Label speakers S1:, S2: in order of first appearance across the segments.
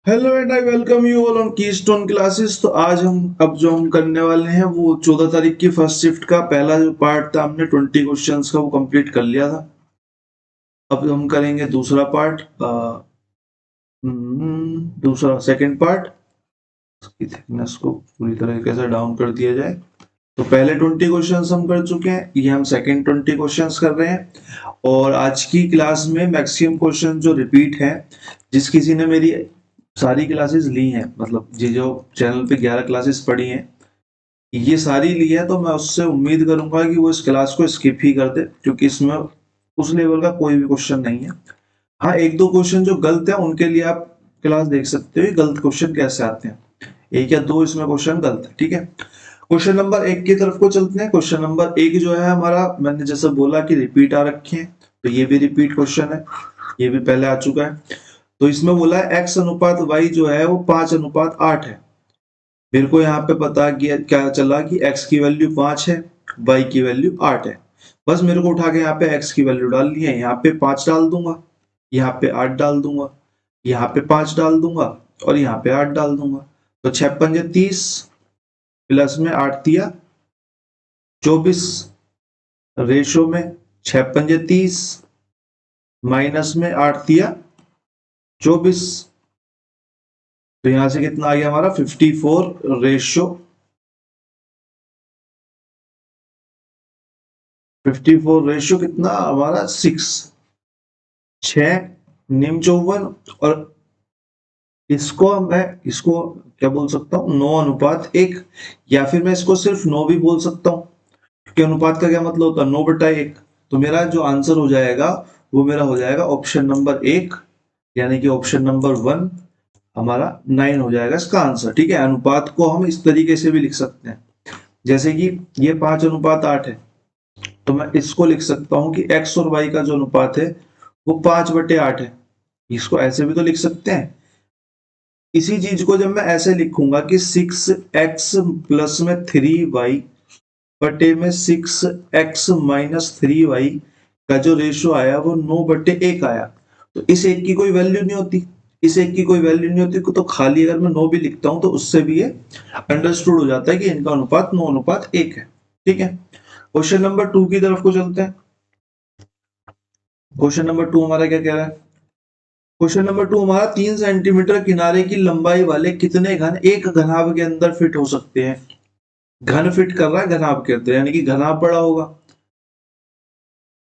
S1: Hello and I welcome you all on keystone classes. तो आज हम करने वाले हैं वो 14 तारीख की फर्स्ट शिफ्ट का पहला जो पार्ट था, हमने 20 क्वेश्चंस का वो कंप्लीट कर लिया था। अब हम करेंगे दूसरा पार्ट, दूसरा सेकंड पार्ट। इसकी थिकनेस को पूरी तरीके से डाउन कर दिया जाए। तो पहले 20 क्वेश्चंस हम कर चुके हैं, ये हम सेकंड 20 क्वेश्चंस कर रहे हैं। और आज की क्लास में मैक्सिमम क्वेश्चन जो रिपीट है, जिस किसी ने मेरी सारी क्लासेस ली हैं, मतलब ये जो चैनल पे 11 क्लासेस पढ़ी हैं, ये सारी ली है, तो मैं उससे उम्मीद करूंगा कि वो इस क्लास को स्किप ही कर दे, क्योंकि इसमें उस लेवल का कोई भी क्वेश्चन नहीं है। हाँ, एक दो क्वेश्चन जो गलत है उनके लिए आप क्लास देख सकते हो, ये गलत क्वेश्चन कैसे आते हैं। एक या दो इसमें क्वेश्चन गलत है, ठीक है। क्वेश्चन नंबर एक की तरफ को चलते हैं। क्वेश्चन नंबर एक जो है हमारा, मैंने जैसे बोला कि रिपीट आ रखे हैं, तो ये भी रिपीट क्वेश्चन है, ये भी पहले आ चुका है। तो इसमें बोला है x अनुपात y जो है वो 5:8 है। मेरे को यहाँ पे पता क्या चला कि x की वैल्यू 5 है, y की वैल्यू 8 है। बस मेरे को उठा के यहाँ पे x की वैल्यू डालनी है। यहाँ पे 5 डाल दूंगा, यहाँ पे 8 डाल दूंगा, यहाँ पे 5 डाल दूंगा और यहाँ पे 8 डाल दूंगा। तो 6 पंजे 30, प्लस में 8 दिया 24, रेशो में 6 पंजे 30, माइनस में 8 दिया 24। तो यहां से कितना आ गया हमारा 54 रेशो 54 रेशो कितना हमारा 6, 6 निम 54। और इसको क्या बोल सकता हूँ, 9:1, या फिर मैं इसको सिर्फ 9 भी बोल सकता हूँ, क्योंकि अनुपात का क्या मतलब होता है, 9/1। तो मेरा जो आंसर हो जाएगा वो मेरा हो जाएगा ऑप्शन नंबर 1, यानी कि ऑप्शन नंबर 1 हमारा 9 हो जाएगा इसका आंसर, ठीक है। अनुपात को हम इस तरीके से भी लिख सकते हैं, जैसे कि ये 5:8 है, तो मैं इसको लिख सकता हूं कि x और y का जो अनुपात है वो 5/8 है। इसको ऐसे भी तो लिख सकते हैं। इसी चीज को जब मैं ऐसे लिखूंगा कि 6x प्लस में 3y बटे में 6x माइनस 3y का जो रेशियो आया वो 9/1 आया, तो इस एक की कोई वैल्यू नहीं होती, इस एक की कोई वैल्यू नहीं होती। तो खाली अगर मैं 9 भी लिखता हूं तो उससे भी ये अंडरस्टूड हो जाता है कि इनका अनुपात 9:1 है, ठीक है। क्वेश्चन नंबर 2 की तरफ को चलते हैं। क्वेश्चन नंबर 2 हमारा क्या कह रहा है। क्वेश्चन नंबर 2 हमारा 3 सेंटीमीटर किनारे की लंबाई वाले कितने घन एक घनाभ के अंदर फिट हो सकते हैं। घन फिट कर रहा है घनाभ के अंदर, यानी कि घनाभ बड़ा होगा।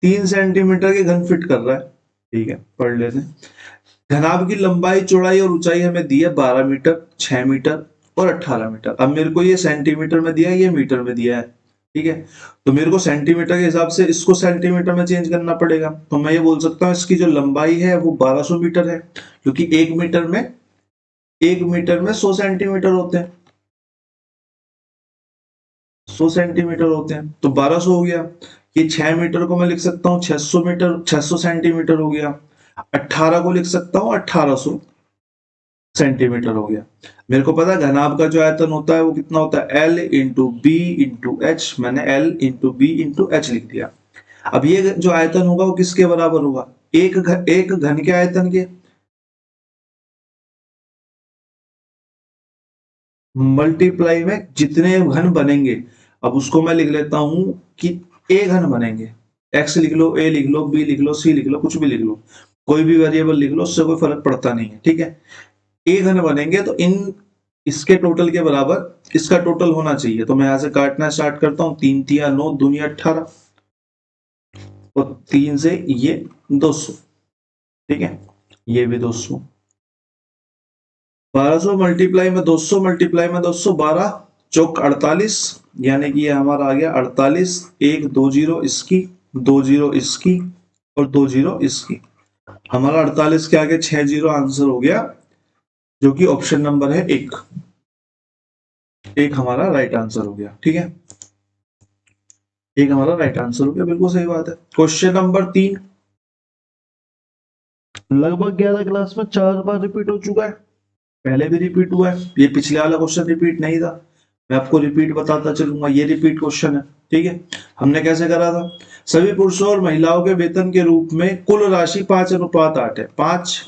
S1: 3 सेंटीमीटर के घन फिट कर रहा है, ठीक है, पढ़ लेते हैं। घनाभ की लंबाई चौड़ाई और ऊंचाई हमें दी है 12 मीटर, 6 मीटर और 18 मीटर। अब मेरे को ये सेंटीमीटर में दिया है, ये मीटर में दिया है, ठीक है। तो मेरे को सेंटीमीटर के हिसाब से इसको सेंटीमीटर में चेंज करना पड़ेगा। तो मैं ये बोल सकता हूँ इसकी जो लंबाई है वो 1200 मीटर है, क्योंकि 1 मीटर में 100 सेंटीमीटर होते हैं, 100 सेंटीमीटर होते हैं, तो 1200 हो गया। ये 6 मीटर को मैं लिख सकता हूँ 600 मीटर, 600 सेंटीमीटर हो गया। 18 को लिख सकता हूँ 1800 सेंटीमीटर हो गया। मेरे को पता है घनाभ का जो आयतन होता है वो कितना होता है, L into B into H. मैंने L into B into H लिख दिया। अब ये जो आयतन होगा वो किसके बराबर होगा, एक घन के आयतन के मल्टीप्लाई में जितने घन बनेंगे। अब उसको मैं लिख लेता हूं कि ए घन बनेंगे। एक्स लिख लो, ए लिख लो, बी लिख लो, सी लिख लो, कुछ भी लिख लो, कोई भी वेरिएबल लिख लो, उससे कोई फर्क पड़ता नहीं है, ठीक है। ए घन बनेंगे तो इन इसके टोटल के बराबर इसका टोटल होना चाहिए। तो मैं यहां से काटना स्टार्ट करता हूं, 3 तिया 9, दूनी 18 और 3 से ये 200, ठीक है, ये भी 200। 1200 मल्टीप्लाई में 200 मल्टीप्लाई में 200, 12 चौक 48, यानी कि ये हमारा आ गया 48। एक 2 जीरो इसकी, 2 जीरो इसकी और 2 जीरो इसकी। हमारा 48 के आगे 6 जीरो आंसर हो गया, जो कि ऑप्शन नंबर है एक। एक हमारा राइट आंसर हो गया, ठीक है, एक हमारा राइट आंसर हो गया, बिल्कुल सही बात है। क्वेश्चन नंबर 3 लगभग 11 क्लास में 4 बार रिपीट हो चुका है, पहले भी रिपीट हुआ है। ये पिछले वाला क्वेश्चन रिपीट नहीं था, मैं आपको रिपीट बताता चलूंगा। ये रिपीट क्वेश्चन है, ठीक है। हमने कैसे करा था, सभी पुरुषों और महिलाओं के वेतन के रूप में कुल राशि 5:8 है, 5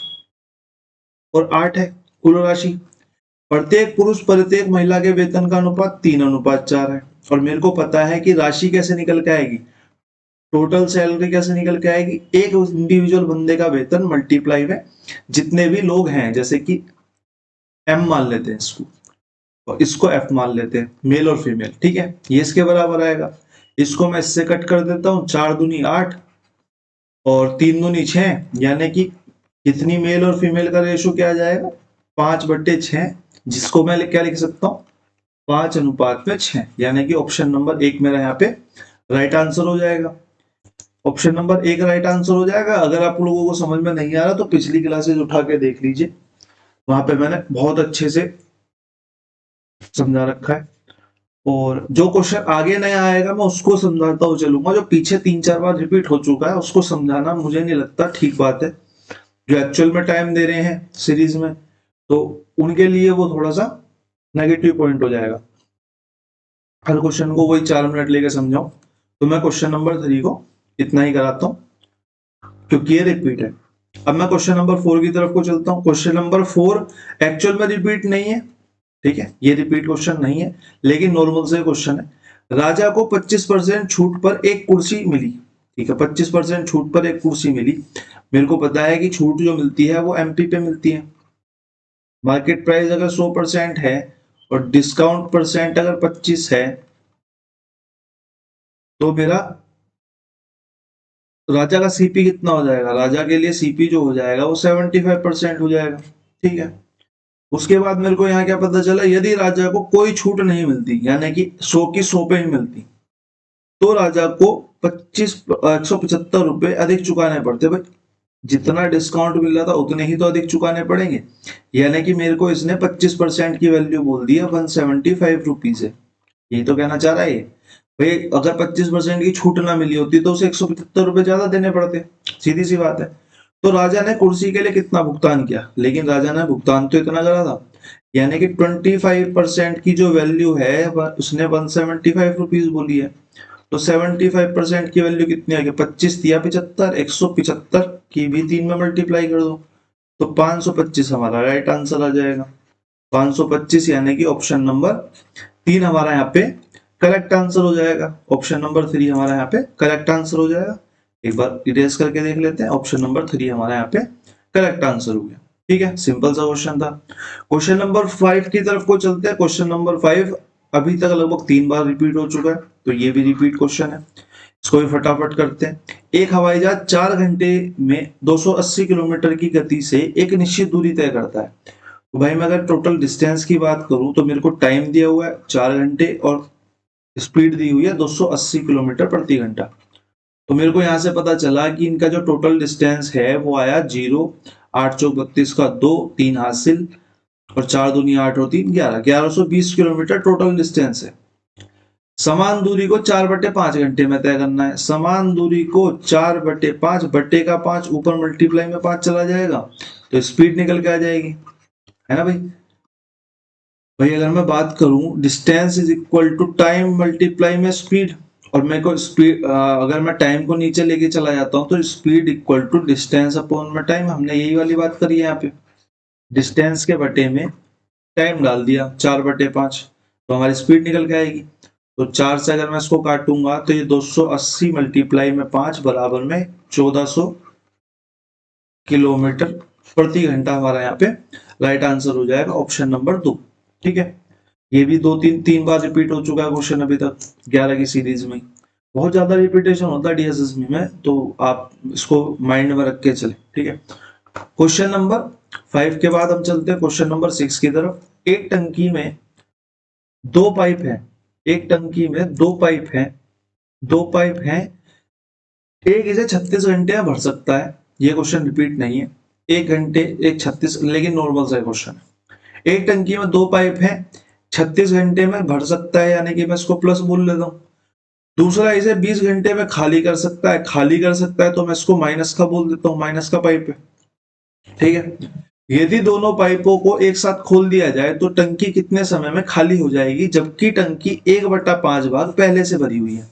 S1: और 8 है। कुल राशि। प्रत्येक पुरुष प्रत्येक महिला के वेतन का अनुपात 3:4 है। और मेरे को पता है कि राशि कैसे निकल के आएगी, टोटल सैलरी कैसे निकल के आएगी, एक इंडिविजुअल बंदे का वेतन मल्टीप्लाई में जितने भी लोग हैं, जैसे कि एम मान लेते हैं इसको और इसको एफ मान लेते हैं, मेल और फीमेल, ठीक है, ये इसके बराबर आएगा। इसको मैं इससे कट कर देता हूं, 4 दूनी 8 और 3 दूनी 6, यानी कि कितनी मेल और फीमेल का रेशो क्या आ जाएगा, 5/6, जिसको मैं क्या लिख सकता हूँ, 5:6, यानी कि ऑप्शन नंबर 1 मेरा यहाँ पे राइट आंसर हो जाएगा। ऑप्शन नंबर 1 राइट आंसर हो जाएगा। अगर आप लोगों को समझ में नहीं आ रहा तो पिछली क्लासेज उठा के देख लीजिए, वहां पे मैंने बहुत अच्छे से समझा रखा है। और जो क्वेश्चन आगे नया आएगा मैं उसको समझाता हुआ चलूंगा, जो पीछे 3-4 बार रिपीट हो चुका है उसको समझाना मुझे नहीं लगता ठीक बात है। जो एक्चुअल में टाइम दे रहे हैं सीरीज में, तो उनके लिए वो थोड़ा सा नेगेटिव पॉइंट हो जाएगा। हर क्वेश्चन को वही 4 मिनट लेके समझाऊं, तो मैं क्वेश्चन नंबर 3 को इतना ही कराता हूं क्योंकि ये रिपीट है। अब मैं क्वेश्चन नंबर 4 की तरफ को चलता हूं। क्वेश्चन नंबर 4 एक्चुअल में रिपीट नहीं है, ठीक है, ये रिपीट क्वेश्चन नहीं है, लेकिन नॉर्मल से क्वेश्चन है। राजा को 25% छूट पर एक कुर्सी मिली, ठीक है, 25% छूट पर एक कुर्सी मिली। मेरे को पता है कि छूट जो मिलती है वो एमपी पे मिलती है। मार्केट प्राइस अगर 100% है और डिस्काउंट परसेंट अगर 25 है, तो मेरा राजा का सीपी कितना हो जाएगा, राजा के लिए सीपी जो हो जाएगा वो 75% हो जाएगा, ठीक है। उसके बाद मेरे को यहाँ क्या पता चला, यदि राजा को कोई छूट नहीं मिलती, यानी कि 100 की 100 पे ही मिलती, तो राजा को 175 रुपए अधिक चुकाने पड़ते। भाई जितना डिस्काउंट मिल रहा था उतने ही तो अधिक चुकाने पड़ेंगे, यानी कि मेरे को इसने 25% की वैल्यू बोल दी है 175 रुपीज है। यही तो कहना चाह रहा है ये। भाई अगर 25% की छूट ना मिली होती तो उसे 175 रुपए ज्यादा देने पड़ते, सीधी सी बात है। तो राजा ने कुर्सी के लिए कितना भुगतान किया, लेकिन राजा ने भुगतान तो इतना करा था, यानी कि 25% की जो वैल्यू है उसने 175 रुपीज बोली है। तो 75% की वैल्यू कितनी आएगी, 25 दिया 75, 175 की भी 3 में मल्टीप्लाई कर दो, तो 525 हमारा राइट आंसर आ जाएगा। 525 यानी कि ऑप्शन नंबर 3 हमारा यहाँ पे करेक्ट आंसर हो जाएगा। ऑप्शन नंबर 3 हमारा यहाँ पे करेक्ट आंसर हो जाएगा। एक बार इरेज करके देख लेते हैं, ऑप्शन नंबर 3 हमारा यहाँ पे करेक्ट आंसर हो गया, ठीक है, सिंपल सा क्वेश्चन था। क्वेश्चन नंबर 5 की तरफ को चलते हैं। क्वेश्चन नंबर 5 अभी तक लगभग 3 बार रिपीट हो चुका है, तो ये भी रिपीट क्वेश्चन है, इसको भी फटाफट करते हैं। एक हवाई जहाज 4 घंटे में 280 किलोमीटर की गति से एक निश्चित दूरी तय करता है। तो भाई मैं अगर टोटल डिस्टेंस की बात करूं तो मेरे को टाइम दिया हुआ है 4 घंटे और स्पीड दी हुई है 280 किलोमीटर प्रति घंटा। तो मेरे को यहाँ से पता चला कि इनका जो टोटल डिस्टेंस है वो आया 0, 8 चौक 32 का 2, 3 हासिल और 4 दूनी 8 और 3 11, 1120 किलोमीटर टोटल डिस्टेंस है। समान दूरी को 4/5 घंटे में तय करना है। समान दूरी को 4/5, बट्टे का 5 ऊपर मल्टीप्लाई में 5 चला जाएगा तो स्पीड निकल के आ जाएगी, है ना भाई। भाई अगर मैं बात करूं distance is equal to time multiply में स्पीड, और मेरे को स्पीड अगर मैं टाइम को नीचे लेके चला जाता हूं तो speed equal to distance upon में टाइम, हमने यही वाली बात करी है यहाँ पे। डिस्टेंस के बटे में टाइम डाल दिया 4/5, तो हमारी स्पीड निकल के आएगी। तो 4 से अगर मैं इसको काटूंगा तो ये 280 मल्टीप्लाई में 5 बराबर में 1400 किलोमीटर प्रति घंटा हमारा यहाँ पे राइट आंसर हो जाएगा, ऑप्शन नंबर 2, ठीक है। ये भी 2-3 बार रिपीट हो चुका है क्वेश्चन अभी तक 11 की सीरीज में। बहुत ज्यादा रिपीटेशन होता है डीएसएसबी में, तो आप इसको माइंड में रख के चले, ठीक है। क्वेश्चन नंबर 5 के बाद हम चलते हैं क्वेश्चन नंबर 6 की तरफ। एक टंकी में 2 पाइप है, एक टंकी में 2 पाइप है, 2 पाइप है, एक इसे 36 घंटे में भर सकता है। ये क्वेश्चन रिपीट नहीं है, 1 घंटे एक 36, लेकिन नॉर्मल सा क्वेश्चन है। एक टंकी में 2 पाइप है, 36 घंटे में भर सकता है, यानी कि मैं इसको प्लस बोल लेता हूँ। दूसरा इसे 20 घंटे में खाली कर सकता है, खाली कर सकता है तो मैं इसको माइनस का बोल देता हूँ, माइनस का पाइप है, ठीक है। यदि दोनों पाइपों को एक साथ खोल दिया जाए तो टंकी कितने समय में खाली हो जाएगी, जबकि टंकी 1/5 भाग पहले से भरी हुई है,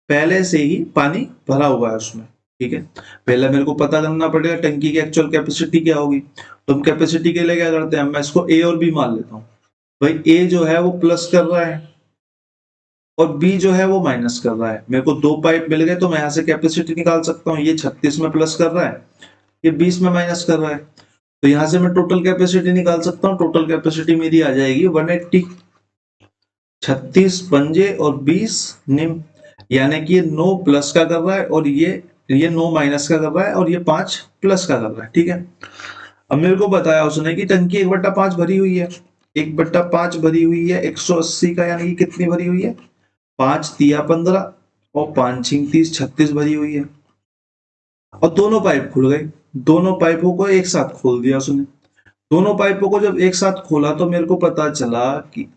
S1: पहले से ही पानी भरा हुआ है उसमें, ठीक है, पहले मेरे को पता करना पड़ेगा टंकी की एक्चुअल कैपेसिटी क्या होगी। तो हम कैपेसिटी के लिए क्या करते हैं, मैं इसको ए और बी मान लेता हूँ। भाई ए जो है वो प्लस कर रहा है और बी जो है वो माइनस कर रहा है। मेरे को दो पाइप मिल गए तो मैं यहाँ से कैपेसिटी निकाल सकता हूँ। ये 36 में प्लस कर रहा है, ये 20 में माइनस कर रहा है। तो यहाँ से मैं टोटल कैपेसिटी निकाल सकता हूँ। टोटल कैपेसिटी मेरी आ जाएगी 180। 36 पंजे और 20 निम, यानी कि ये 9 प्लस का कर रहा है और ये 9 माइनस का कर रहा है और ये 5 प्लस का कर रहा है। ठीक है, अब मेरे को बताया उसने कि टंकी 1/5 भरी हुई है। 1/5 भरी हुई है 180 का, यानी कि कितनी भरी हुई है, 5 तिया 15 और 5 छिंग 30, 36 भरी हुई है। और दोनों पाइप खुल गए, दोनों पाइपों को एक साथ खोल दिया उसने। दोनों पाइपों को जब एक साथ खोला तो मेरे को पता चला कि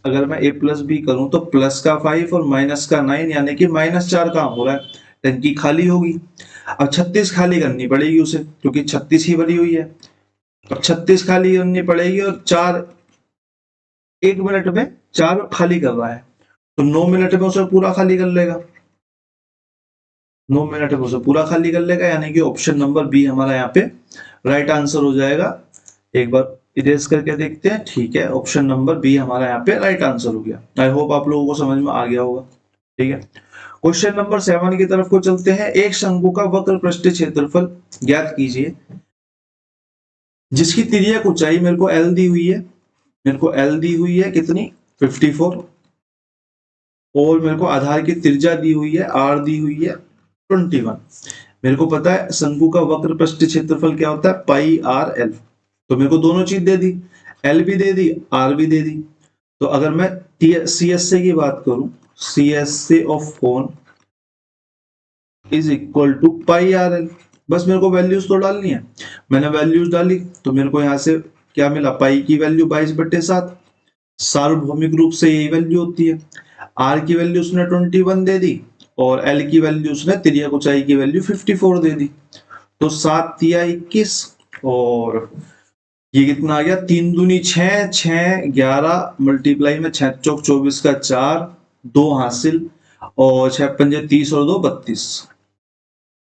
S1: अगर मैं ए प्लस बी करूं तो प्लस का 5 और माइनस का 9, यानी कि -4 काम हो रहा है। टंकी खाली होगी। अब 36 खाली करनी पड़ेगी उसे, क्योंकि 36 ही भरी हुई है। अब 36 खाली करनी पड़ेगी और 4 1 मिनट में 4 खाली कर रहा है, तो 9 मिनट में उसे पूरा खाली कर लेगा। 9 मिनट में उसे पूरा खाली कर लेगा, यानी कि ऑप्शन नंबर बी हमारा यहाँ पे राइट आंसर हो जाएगा। एक बार इरेज करके देखते हैं। ठीक है, ऑप्शन नंबर बी हमारा यहाँ पे राइट आंसर हो गया। आई होप आप लोगों को समझ में आ गया होगा। ठीक है, क्वेश्चन नंबर 7 की तरफ को चलते हैं। एक शंकु का वक्र पृष्ठ क्षेत्रफल ज्ञात कीजिए जिसकी तिर्यक ऊंचाई मेरे को एल दी हुई है। मेरे को एल दी हुई है कितनी, 54, और मेरे को आधार की त्रिज्या दी हुई है, आर दी हुई है 21। मेरे को पता है शंकु का वक्र पृष्ठ क्षेत्रफल क्या होता है, पाई आर एल। तो मेरे को दोनों चीज दे दी, एल भी दे दी, आर भी दे दी। तो अगर मैं सी एस से की बात करूं, सी एस से of cone is equal to pi R L. बस मेरे को वैल्यूज तो डालनी है। मैंने वैल्यूज डाली तो मेरे को यहाँ से क्या मिला, पाई की वैल्यू 22/7। सार्वभौमिक रूप से यही वैल्यू होती है। आर की वैल्यू उसने 21 दे दी और एल की वैल्यू उसने तिर्यक ऊंचाई की वैल्यू 54 दे दी। तो 7 तिया 21 और ये कितना आ गया, 3 दूनी 6, 6 11 मल्टीप्लाई में 6 चौक 24 का 4, 2 हासिल और 6 पंजे 30 और 2 32,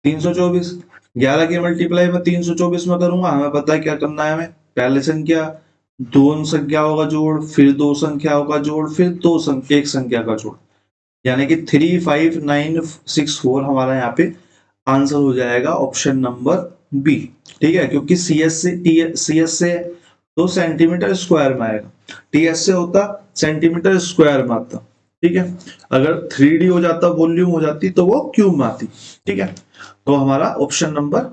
S1: 324। 11 की मल्टीप्लाई में 324 में करूंगा, हमें पता है क्या करना है। हमें पहले संख्या दो संख्याओं का जोड़, फिर दो संख्याओं का जोड़, फिर एक संख्या का जोड़, यानी कि 35964 हमारा यहाँ पे आंसर हो जाएगा ऑप्शन नंबर बी। ठीक है, क्योंकि सी एस से तो सेंटीमीटर स्क्वायर में आएगा, टी एस से होता सेंटीमीटर स्क्वायर में आता। ठीक है, अगर 3D हो जाता, वॉल्यूम हो जाती, तो वो क्यूब में आती। ठीक है, तो हमारा ऑप्शन नंबर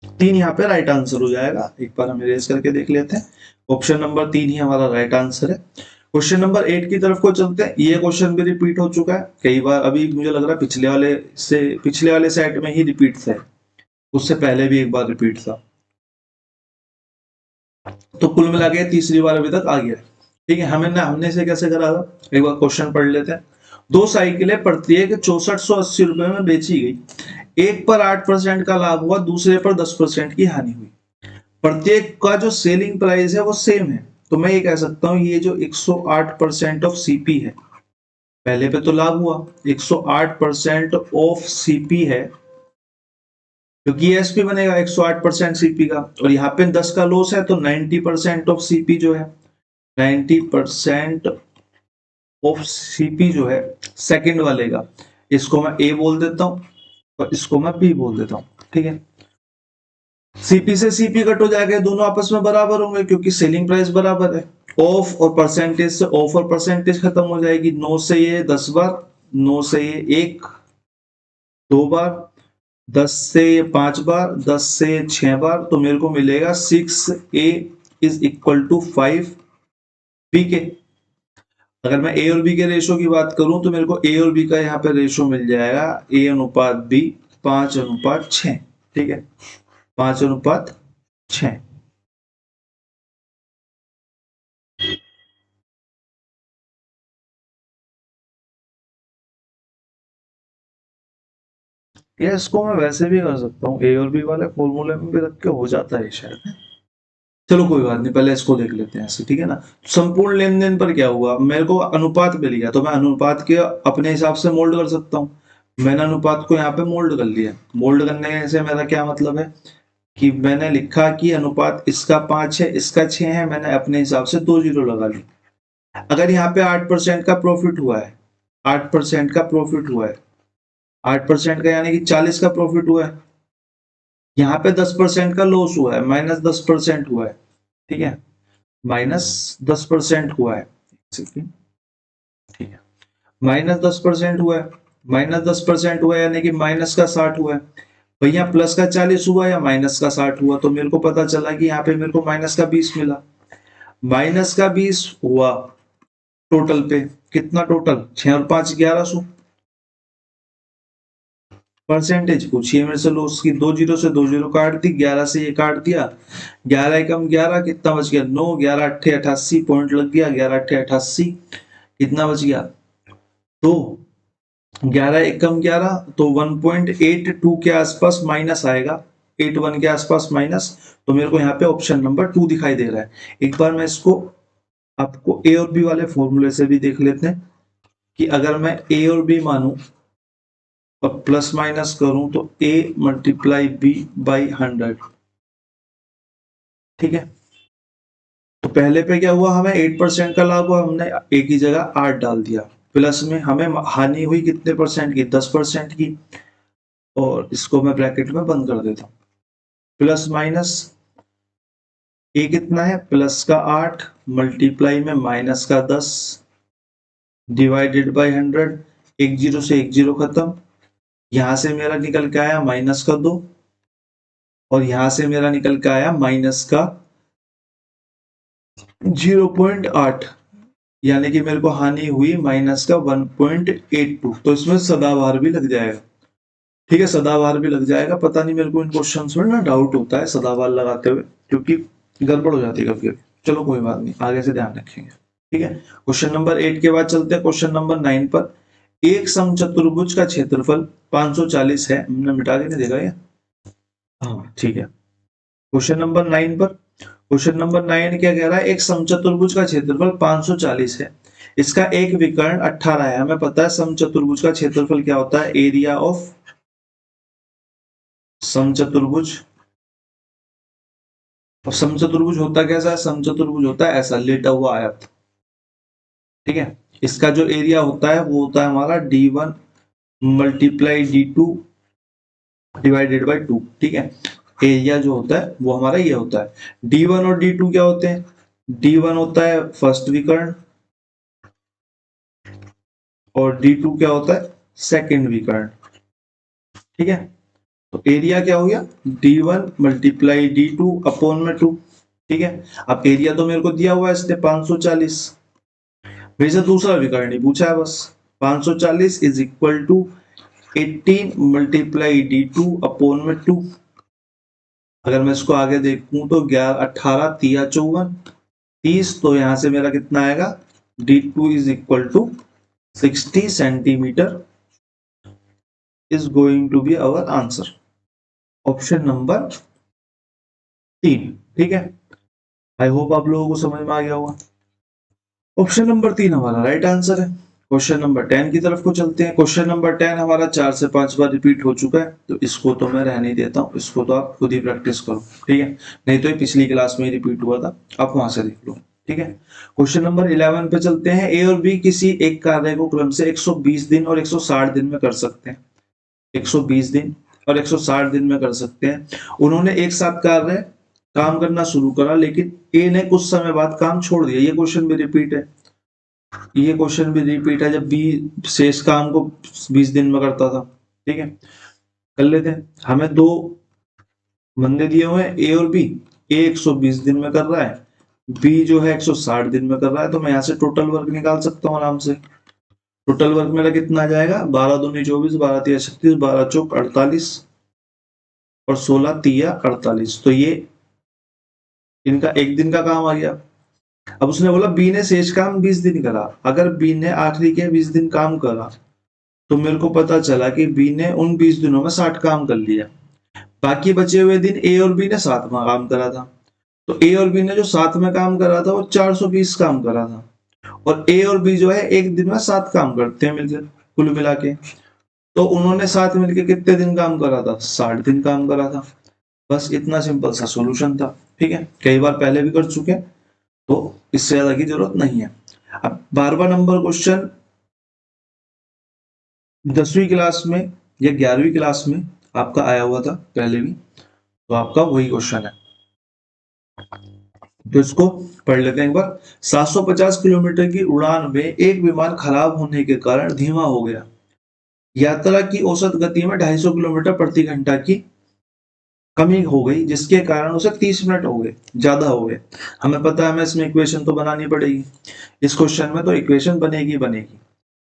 S1: 3 यहाँ पे राइट आंसर हो जाएगा। एक बार हम इरेज करके देख लेते हैं। ऑप्शन नंबर 3 ही हमारा राइट आंसर है। क्वेश्चन नंबर 8 की तरफ को चलते हैं। ये क्वेश्चन भी रिपीट हो चुका है कई बार, अभी मुझे लग रहा है पिछले वाले सेट में ही रिपीट था, उससे पहले भी एक बार रिपीट था। तो कुल मिला के तीसरी बार अभी तक आ गया। ठीक है, हमने इसे कैसे करा था, एक बार क्वेश्चन पढ़ लेते हैं। दो साइकिलें प्रत्येक 6480 रुपए में बेची गई। एक पर 8% का लाभ हुआ, दूसरे पर 10% की हानि हुई। प्रत्येक का जो सेलिंग प्राइस है वो सेम है, तो मैं ये कह सकता हूँ ये जो 108% ऑफ सीपी है, पहले पे तो लाभ हुआ, 108% ऑफ सीपी है क्योंकि ये एसपी बनेगा 108% सीपी का, और यहाँ पे 10 का लॉस है तो 90% ऑफ सीपी जो है, 90% ऑफ सीपी जो है सेकंड वाले का, इसको मैं ए बोल देता हूँ और इसको मैं बी बोल देता हूँ। ठीक है, सीपी से सीपी कट हो जाएगा, दोनों आपस में बराबर होंगे क्योंकि सेलिंग प्राइस बराबर है। ऑफ और परसेंटेज से ऑफ और परसेंटेज खत्म हो जाएगी। 9 से ये 10 बार, 9 से ये 1 2 बार, 10 से ये 5 बार, 10 से 6 बार, तो मेरे को मिलेगा 6a is equal to 5b के। अगर मैं ए और बी के रेशो की बात करूं तो मेरे को ए और बी का यहाँ पे रेशो मिल जाएगा a/b 5/6। ठीक है, 5/6। या इसको मैं वैसे भी कर सकता हूँ, ए और बी वाले फॉर्मूले में भी रख के हो जाता है शायद। चलो कोई बात नहीं, पहले इसको देख लेते हैं ऐसे। ठीक है ना, संपूर्ण लेन देन पर क्या हुआ, मेरे को अनुपात मिल गया तो मैं अनुपात के अपने हिसाब से मोल्ड कर सकता हूँ। मैंने अनुपात को यहाँ पे मोल्ड कर लिया। मोल्ड करने से मेरा क्या मतलब है कि मैंने लिखा कि अनुपात इसका 5 है, इसका 6 है, मैंने अपने हिसाब से 2 जीरो लगा ली। अगर यहाँ पे 8% का प्रॉफिट हुआ है, 8% का प्रॉफिट हुआ है, 8% का यानी कि 40 का प्रॉफिट हुआ है, यहाँ पे 10% का लॉस हुआ है, -10% हुआ है, ठीक है, -10% हुआ है, ठीक है, -10% हुआ है, -10% हुआ है यानी कि माइनस का 60 हुआ है। भैया प्लस का 40 हुआ या माइनस का 60 हुआ, तो मेरे को पता चला कि यहाँ पे मेरे को माइनस का 20 मिला। माइनस का 20 हुआ टोटल पे, कितना टोटल, 6 और 5 1100। परसेंटेज पूछिए मेरे से लॉस की, 2 जीरो से 2 जीरो काट दी, 11 से ये काट दिया, 11 एकम 11, कितना बच गया 9, 11 अट्ठे 88 पॉइंट लग गया, 11 अट्ठे 88, कितना बच गया, तो 11 एकम 11, तो 1.82 के आसपास माइनस आएगा, 81 के आसपास माइनस। तो मेरे को यहाँ पे ऑप्शन नंबर 2 दिखाई दे रहा है। एक बार मैं इसको आपको ए और बी वाले फॉर्मूले से भी देख लेते हैं कि अगर मैं ए और बी मानूं और प्लस माइनस करूं तो a मल्टीप्लाई बी बाई 100, ठीक है। तो पहले पे क्या हुआ, हमें 8% का लाभ हुआ, हमने a की जगह 8 डाल दिया, प्लस में हमें हानि हुई कितने परसेंट की, 10% की, और इसको मैं ब्रैकेट में बंद कर देता हूं। प्लस माइनस a कितना है, प्लस का 8 मल्टीप्लाई में माइनस का 10 डिवाइडेड बाई 100, एक जीरो से एक जीरो खत्म, यहां से मेरा निकल के आया माइनस का 2, और यहां से मेरा निकल के आया माइनस का 0.8, यानी कि मेरे को हानि हुई माइनस का 1.82। तो इसमें सदाबहार भी लग जाएगा, ठीक है, सदाबहार भी लग जाएगा। पता नहीं मेरे को इन क्वेश्चंस में ना डाउट होता है सदाबहार लगाते हुए, क्योंकि गड़बड़ हो जाती है कभी कभी। चलो कोई बात नहीं, आगे से ध्यान रखेंगे, ठीक है। क्वेश्चन नंबर 8 के बाद चलते हैं क्वेश्चन नंबर 9 पर। एक समचतुर्भुज का क्षेत्रफल 540 है, हमने मिटा के नहीं देखा ये, हाँ ठीक है। क्वेश्चन नंबर 9 पर, क्वेश्चन नंबर 9 क्या कह रहा है, एक समचतुर्भुज का क्षेत्रफल 540 है, इसका एक विकर्ण 18 है। हमें पता है समचतुर्भुज का क्षेत्रफल क्या होता है, एरिया ऑफ समचतुर्भुज। और समचतुर्भुज होता कैसा है, समचतुर्भुज होता है ऐसा लेटा हुआ आयत, ठीक है। इसका जो एरिया होता है वो होता है हमारा d1 multiply d2 divided by 2, ठीक है। एरिया जो होता है वो हमारा ये होता है। d1 और d2 क्या होते हैं, d1 होता है फर्स्ट विकर्ण और d2 क्या होता है सेकंड विकर्ण, ठीक है। तो एरिया क्या हो गया, d1 मल्टीप्लाई d2 अपॉन में 2, ठीक है। अब एरिया तो मेरे को दिया हुआ है इसने 540, मेरे से दूसरा विकर्ण नहीं पूछा है बस। 540 is equal to 18 multiply d2 upon में 2। अगर मैं इसको आगे देखूं तो 11 18 तिया 54 30, तो यहां से मेरा कितना आएगा, d2 is equal to 60 centimetre is going to be our answer, option number 3, ठीक है। आई होप आप लोगों को समझ में आ गया होगा। ऑप्शन नंबर 3 हमारा राइट आंसर है। क्वेश्चन नंबर 10 की तरफ को चलते हैं। क्वेश्चन नंबर 10 हमारा 4 से 5 बार रिपीट हो चुका है, तो इसको तो मैं रहने देता हूँ, इसको तो आप खुद ही प्रैक्टिस करो, ठीक है। नहीं तो ये पिछली क्लास में ही रिपीट हुआ था, आप वहां से देख लो, ठीक है। क्वेश्चन नंबर 11 पे चलते हैं। ए और बी किसी एक कार्य को क्रम से 120 दिन और 160 दिन में कर सकते हैं, 120 दिन और 160 दिन में कर सकते हैं। उन्होंने एक साथ कार्य काम करना शुरू करा, लेकिन ए ने कुछ समय बाद काम छोड़ दिया। ये क्वेश्चन भी रिपीट है, ये क्वेश्चन भी रिपीट है, जब बी शेष काम को 20 दिन में करता था, ठीक है। कर लेते हैं, हमें दो बंदे दिए हुए हैं ए और बी, ए 120 दिन में कर रहा है, बी जो है 160 दिन में कर रहा है। तो मैं यहाँ से टोटल वर्क निकाल सकता हूँ आराम से। टोटल वर्क मेरा कितना आ जाएगा, 12 दूनी 24, 12 तिया 36, 12 चौक 48 और 16 तिया 48। तो ये इनका एक दिन का काम आ गया। अब उसने बोला बी ने शेष काम 20 दिन करा। अगर बी ने आखिरी के 20 दिन काम करा तो मेरे को पता चला कि बी ने उन 20 दिनों में 60 काम कर लिया। बाकी बचे हुए दिन ए और बी ने साथ में काम करा था, तो ए और बी ने जो साथ में काम करा था वो 420 काम करा था। और ए और बी जो है एक दिन में 7 काम करते हैं मिलकर कुल मिला के। तो उन्होंने साथ मिलके कितने दिन काम करा था? 60 दिन काम करा था। बस इतना सिंपल सा सॉल्यूशन था। ठीक है, कई बार पहले भी कर चुके हैं, तो इससे ज्यादा की जरूरत नहीं है। अब 12वां नंबर क्वेश्चन 10वीं क्लास में या 11वीं क्लास में आपका आया हुआ था पहले भी, तो आपका वही क्वेश्चन है, तो इसको पढ़ लेते हैं एक बार। 750 किलोमीटर की उड़ान में एक विमान खराब होने के कारण धीमा हो गया। यात्रा की औसत गति में 250 किलोमीटर प्रति घंटा की कमी हो गई, जिसके कारण उसे 30 मिनट हो गए, ज्यादा हो गए। हमें पता है हमें इसमें इक्वेशन तो बनानी पड़ेगी, इस क्वेश्चन में तो इक्वेशन बनेगी बनेगी।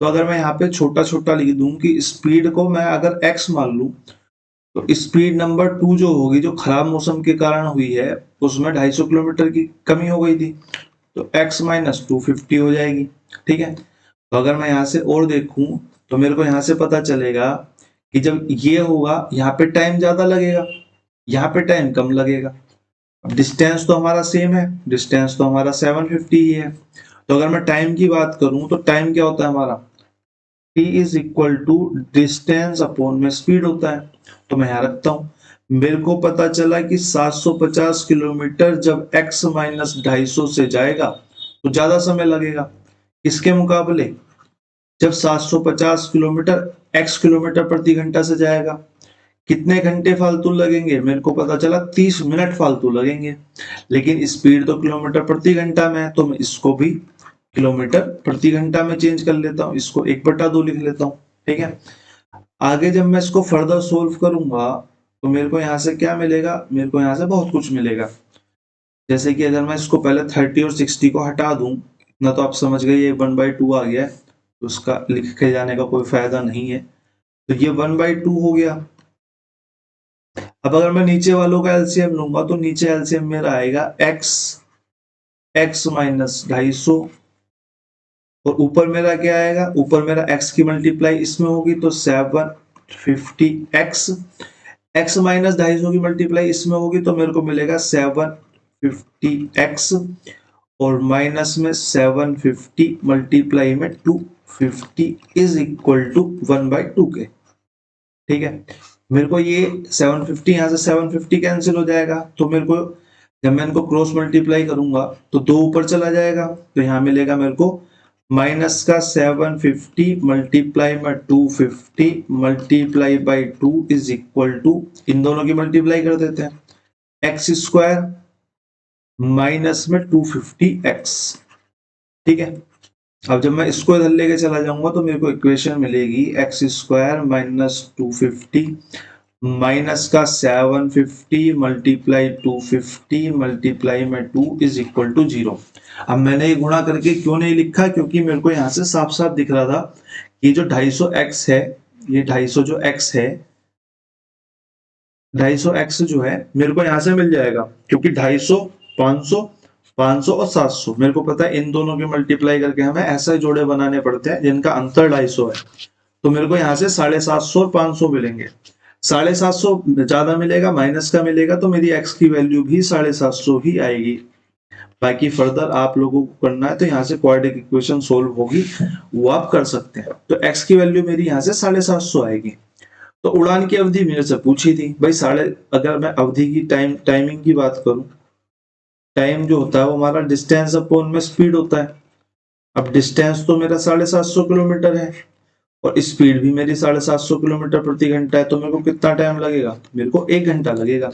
S1: तो अगर मैं यहाँ पे छोटा छोटा लिख दूं कि स्पीड को मैं अगर x मान लूं, तो स्पीड नंबर 2 जो होगी, जो खराब मौसम के कारण हुई है, उसमें 250 किलोमीटर की कमी हो गई थी, तो x माइनस 250 हो जाएगी। ठीक है, तो अगर मैं यहाँ से और देखूं तो मेरे को यहाँ से पता चलेगा कि जब ये होगा यहाँ पे टाइम ज्यादा लगेगा, यहाँ पे टाइम कम लगेगा। अब डिस्टेंस तो हमारा सेम है, डिस्टेंस तो हमारा 750 ही है। तो अगर मैं टाइम की बात करूं तो टाइम क्या होता है हमारा, t is equal to distance upon में स्पीड होता है। तो मैं यहाँ रखता हूं, मेरे को पता चला कि 750 किलोमीटर जब x माइनस 250 से जाएगा तो ज्यादा समय लगेगा। इसके मुकाबले जब 750 किलोमीटर x किलोमीटर प्रति घंटा से जाएगा, कितने घंटे फालतू लगेंगे? मेरे को पता चला 30 मिनट फालतू लगेंगे। लेकिन स्पीड तो किलोमीटर प्रति घंटा में है, तो मैं इसको भी किलोमीटर प्रति घंटा में चेंज कर लेता हूँ, इसको 1/2 लिख लेता हूँ। ठीक है, आगे जब मैं इसको फर्दर सोल्व करूंगा तो मेरे को यहाँ से क्या मिलेगा? मेरे को यहाँ से बहुत कुछ मिलेगा। जैसे कि अगर मैं इसको पहले 30 और 60 को हटा दूं, इतना तो आप समझ गए, ये 1/2 आ गया है, तो उसका लिख के जाने का कोई फायदा नहीं है, तो ये 1/2 हो गया। अब अगर मैं नीचे वालों का एलसीएम लूंगा तो नीचे एलसीएम मेरा आएगा x माइनस 250, और ऊपर मेरा क्या आएगा? ऊपर मेरा x की मल्टीप्लाई इसमें होगी तो 750x, x माइनस 250 की मल्टीप्लाई इसमें होगी तो मेरे को मिलेगा 750x, और माइनस में 750 मल्टीप्लाई में 250 इज इक्वल टू 1/2 के। ठीक है, मेरे को ये 750 यहाँ से 750 कैंसिल हो जाएगा, तो मेरे को जब मैं इनको क्रॉस मल्टीप्लाई करूंगा तो 2 ऊपर चला जाएगा, तो यहाँ मिलेगा मेरे को माइनस का 750 मल्टीप्लाई में 250 multiply by 2 is equal to, इन दोनों की मल्टीप्लाई कर देते हैं, एक्स स्क्वायर माइनस में 250x। ठीक है, अब जब मैं इसको इधर लेके चला जाऊंगा तो मेरे को इक्वेशन मिलेगी एक्स स्क्वायर माइनस 250 माइनस का 750 मल्टीप्लाई 250 मल्टीप्लाई में 2 इज इक्वल टू 0। अब मैंने ये गुणा करके क्यों नहीं लिखा? क्योंकि मेरे को यहाँ से साफ साफ दिख रहा था कि जो 250x है, ये 250 जो x है, 250x जो है मेरे को यहाँ से मिल जाएगा, क्योंकि 250, 500, 500 और 700 मेरे को पता है इन दोनों के मल्टीप्लाई करके हमें ऐसे जोड़े बनाने पड़ते हैं जिनका अंतर 250 है। तो मेरे को यहाँ से 750 और 500 मिलेंगे। 750 ज्यादा मिलेगा, माइनस का मिलेगा, तो मेरी x की वैल्यू भी 750 ही आएगी। बाकी फर्दर आप लोगों को करना है तो यहाँ से क्वाड्रेटिक इक्वेशन सोल्व होगी, वो आप कर सकते हैं। तो x की वैल्यू मेरी यहाँ से 750 आएगी। तो उड़ान की अवधि मेरे से पूछी थी भाई, अगर मैं अवधि की टाइमिंग की बात करूं, टाइम जो होता है वो हमारा डिस्टेंस अपॉन में स्पीड होता है। अब डिस्टेंस तो मेरा 750 किलोमीटर है और स्पीड भी मेरी 750 किलोमीटर प्रति घंटा है, तो मेरे को कितना टाइम लगेगा? मेरे को 1 घंटा लगेगा।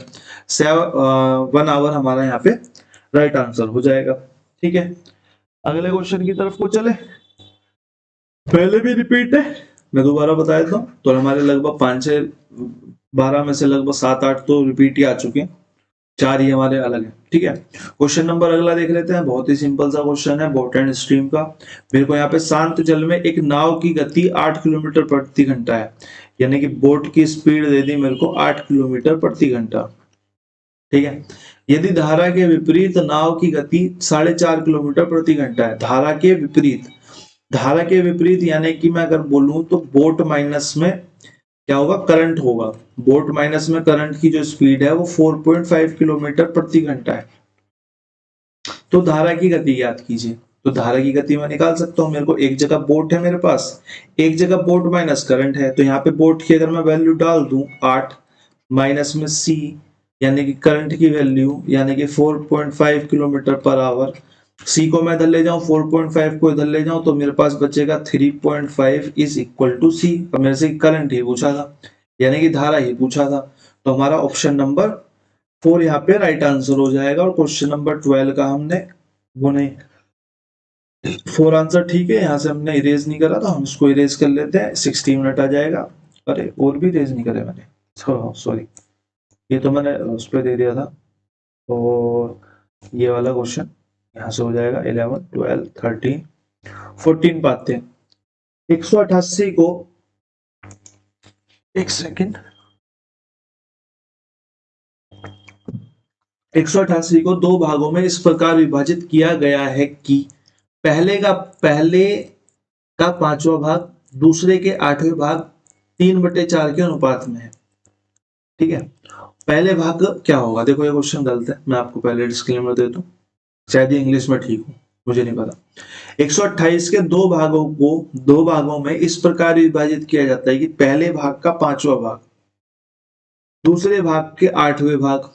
S1: 1 आवर हमारा यहाँ पे राइट आंसर हो जाएगा। ठीक है, अगले क्वेश्चन की तरफ को चले। पहले भी रिपीट है, मैं दोबारा बता देता हूँ। तो हमारे लगभग 5 से 12 में से लगभग 7-8 तो रिपीट ही आ चुके हैं, 4 ही हमारे अलग हैं। ठीक है, क्वेश्चन नंबर अगला देख लेते हैं। बहुत ही सिंपल सा क्वेश्चन है, बोट एंड स्ट्रीम का। मेरे को यहाँ पे शांत जल में एक नाव की गति 8 किलोमीटर प्रति घंटा है, यानी कि बोट की स्पीड दे दी मेरे को 8 किलोमीटर प्रति घंटा। ठीक है, यदि धारा के विपरीत नाव की गति 4.5 किलोमीटर प्रति घंटा है। धारा के विपरीत यानी कि मैं अगर बोलूं तो बोट माइनस में क्या होगा? करंट होगा। बोट माइनस में करंट की जो स्पीड है वो 4.5 किलोमीटर प्रति घंटा है। तो धारा की गति याद कीजिए, तो धारा की गति मैं निकाल सकता हूँ। मेरे को एक जगह बोट है मेरे पास, एक जगह बोट माइनस करंट है, तो यहाँ पे बोट की अगर मैं वैल्यू डाल दूं 8 माइनस में सी यानी कि करंट की वैल्यू यानी कि 4.5 किलोमीटर पर आवर, सी को मैं इधर ले जाऊं 4.5 को इधर ले जाऊं तो मेरे पास बचेगा 3.5 इज इक्वल टू सी। और मेरे से करंट ही पूछा था यानी कि धारा ही पूछा था, तो हमारा ऑप्शन नंबर 4 यहाँ पे राइट आंसर हो जाएगा। और क्वेश्चन नंबर 12 का हमने वो नहीं 4 आंसर ठीक है, यहाँ से हमने इरेज नहीं करा तो हम इसको इरेज कर लेते हैं, 60 मिनट आ जाएगा। अरे और भी इरेज नहीं करे मैंने, सॉरी ये तो मैंने उस पर दे दिया था। और ये वाला क्वेश्चन यहाँ से हो जाएगा 11 12 13 14 पाते हैं। 188 को एक सेकेंड 188 को दो भागों में इस प्रकार विभाजित किया गया है कि पहले का पांचवा भाग दूसरे के आठवें भाग 3/4 के अनुपात में है। ठीक है, पहले भाग क्या होगा, देखो ये क्वेश्चन गलत है, मैं आपको पहले डिस्क्लेमर दे दूं, शायद इंग्लिश में ठीक हूं, मुझे नहीं पता। 128 के दो भागों में इस प्रकार विभाजित किया जाता है कि पहले भाग का पांचवा भाग दूसरे भाग के आठवें भाग,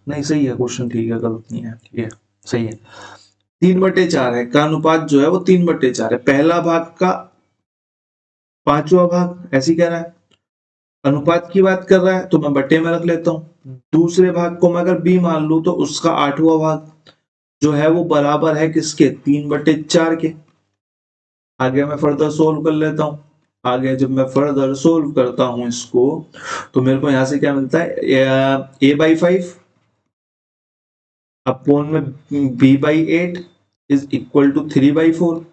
S1: नहीं सही है क्वेश्चन, ठीक है गलत नहीं है, ठीक है सही है, 3/4 है का अनुपात जो है वो 3/4 है। पहला भाग का पांचवा भाग ऐसी कह रहा है, अनुपात की बात कर रहा है तो मैं बट्टे में रख लेता हूं। दूसरे भाग को मैं अगर बी मान लू तो उसका आठवां भाग जो है वो बराबर है किसके, 3/4 के। आगे मैं फर्दर सोल्व कर लेता हूं, आगे जब मैं फर्दर सोल्व करता हूं इसको तो मेरे को यहां से क्या मिलता है, a/5 अपॉन में b/8 इज इक्वल टू 3/4।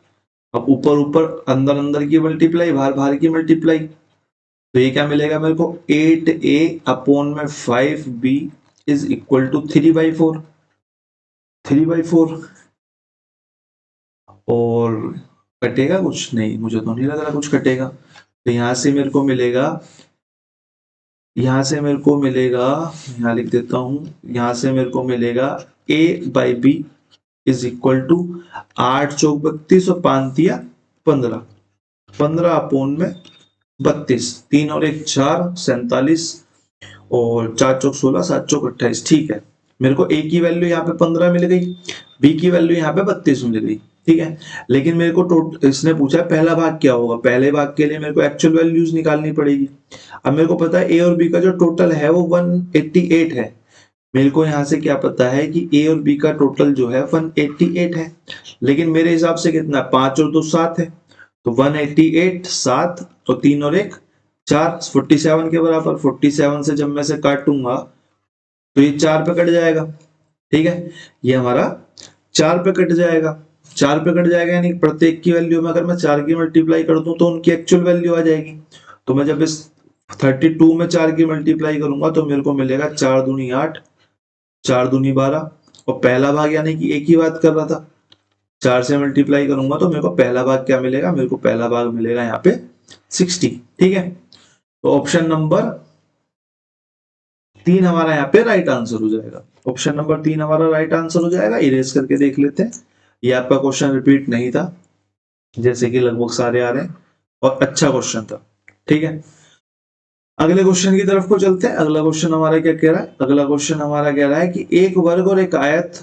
S1: अब ऊपर ऊपर अंदर अंदर की मल्टीप्लाई, बाहर बाहर की मल्टीप्लाई, तो ये क्या मिलेगा मेरे को, 8a अपॉन में 5b इज इक्वल टू 3/4। और कटेगा कुछ नहीं, मुझे तो नहीं लग रहा कुछ कटेगा, तो यहां से मेरे को मिलेगा, यहां लिख देता हूं, यहां से मेरे को मिलेगा a/b इज इक्वल टू 8 चौक 32 और 5 दिया 15 अपॉन में 32, 3 और 1 4 47 और 4 चौक 16 7 चौक 28। ठीक है, मेरे को a की वैल्यू यहाँ पे 15 मिल गई, b की वैल्यू यहाँ पे 32 मिल गई। ठीक है, लेकिन मेरे को इसने पूछा पहला भाग क्या होगा, पहले भाग के लिए मेरे को एक्चुअल वैल्यूज निकालनी पड़ेगी। अब मेरे को पता है a और b का जो टोटल है वो 188 है, मेरे को यहाँ से क्या पता है कि a और b का टोटल जो है 188 है, लेकिन मेरे हिसाब से कितना, 5 और 2 7 है, तो 188 7 और 3 और 1 4 47 के बराबर। 47 से जब मैं से काटूंगा तो ये 4 पे कट जाएगा। ठीक है, ये हमारा 4 पे कट जाएगा, 4 पे कट जाएगा यानी प्रत्येक की वैल्यू में अगर मैं 4 की मल्टीप्लाई कर दूं तो उनकी एक्चुअल वैल्यू आ जाएगी। तो मैं जब इस 32 में 4 की मल्टीप्लाई करूंगा तो मेरे को मिलेगा 4 दूनी 8 4 दूनी 12, और पहला भाग यानी कि एक ही बात कर रहा था, 4 से मल्टीप्लाई करूंगा तो मेरे को पहला भाग क्या मिलेगा, मेरे को पहला भाग मिलेगा यहाँ पे 60। ठीक है, तो ऑप्शन नंबर 3 हमारा यहाँ पे राइट आंसर हो जाएगा, ऑप्शन नंबर 3 हमारा राइट आंसर हो जाएगा। इरेज करके देख लेते हैं, ये आपका क्वेश्चन रिपीट नहीं था जैसे कि लगभग सारे आ रहे हैं, और अच्छा क्वेश्चन था। ठीक है, अगले क्वेश्चन की तरफ को चलते हैं। अगला क्वेश्चन हमारा क्या कह रहा है, अगला क्वेश्चन हमारा कह रहा है कि एक वर्ग और एक आयत